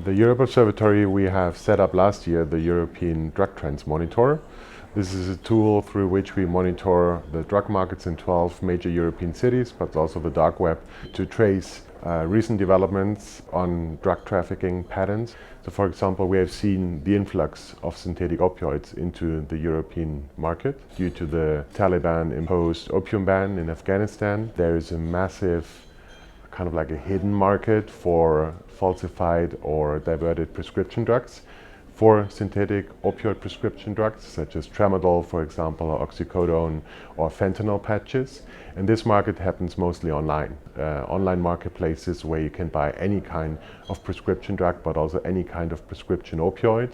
the Europe Observatory, we have set up last year the European Drug Trends Monitor. This is a tool through which we monitor the drug markets in 12 major European cities, but also the dark web, to trace recent developments on drug trafficking patterns. So for example, we have seen the influx of synthetic opioids into the European market due to the Taliban imposed opium ban in Afghanistan. There is a massive kind of like a hidden market for falsified or diverted prescription drugs, for synthetic opioid prescription drugs such as tramadol, for example, or oxycodone or fentanyl patches. And this market happens mostly online. Online marketplaces where you can buy any kind of prescription drug, but also any kind of prescription opioid.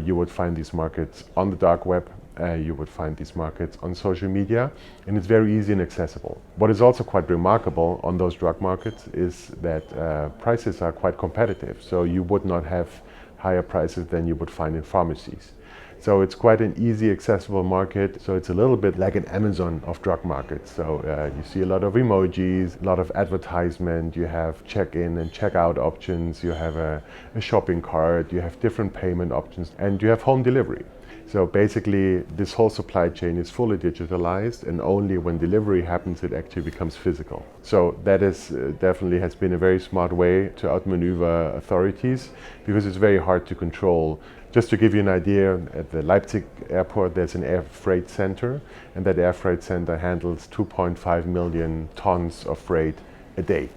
You would find these markets on the dark web. You would find these markets on social media, and it's very easy and accessible. What is also quite remarkable on those drug markets is that prices are quite competitive. So you would not have higher prices than you would find in pharmacies. So it's quite an easy, accessible market. So it's a little bit like an Amazon of drug markets. So you see a lot of emojis, a lot of advertisement, you have check-in and check-out options, you have a shopping cart, you have different payment options, and you have home delivery. So basically, this whole supply chain is fully digitalized, and only when delivery happens, it actually becomes physical. So that is definitely has been a very smart way to outmaneuver authorities, because it's very hard to control. Just to give you an idea, at the Leipzig airport, there's an air freight center, and that air freight center handles 2.5 million tons of freight a day.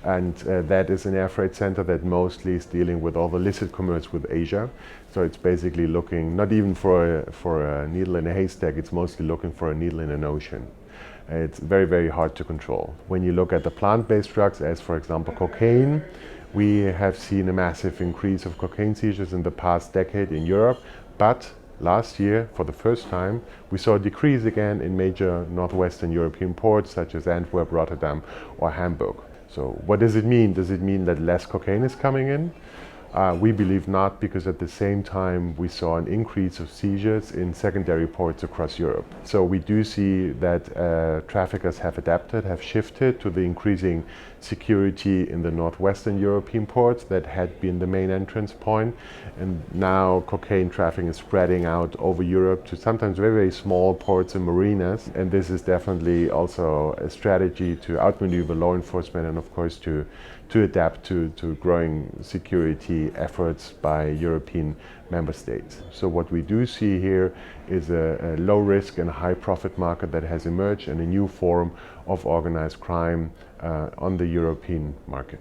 And that is an air freight center that mostly is dealing with all the illicit commerce with Asia. So it's basically looking not even for a needle in a haystack, it's mostly looking for a needle in an ocean. It's very, very hard to control. When you look at the plant-based drugs, as for example cocaine, we have seen a massive increase of cocaine seizures in the past decade in Europe, but last year, for the first time, we saw a decrease again in major northwestern European ports such as Antwerp, Rotterdam or Hamburg. So what does it mean? Does it mean that less cocaine is coming in? We believe not, because at the same time we saw an increase of seizures in secondary ports across Europe. So we do see that traffickers have adapted, have shifted to the increasing security in the northwestern European ports that had been the main entrance point. And now cocaine trafficking is spreading out over Europe to sometimes very, very small ports and marinas. And this is definitely also a strategy to outmaneuver law enforcement and of course to adapt to growing security efforts by European member states. So what we do see here is a low risk and high profit market that has emerged, and a new form of organized crime on the European market.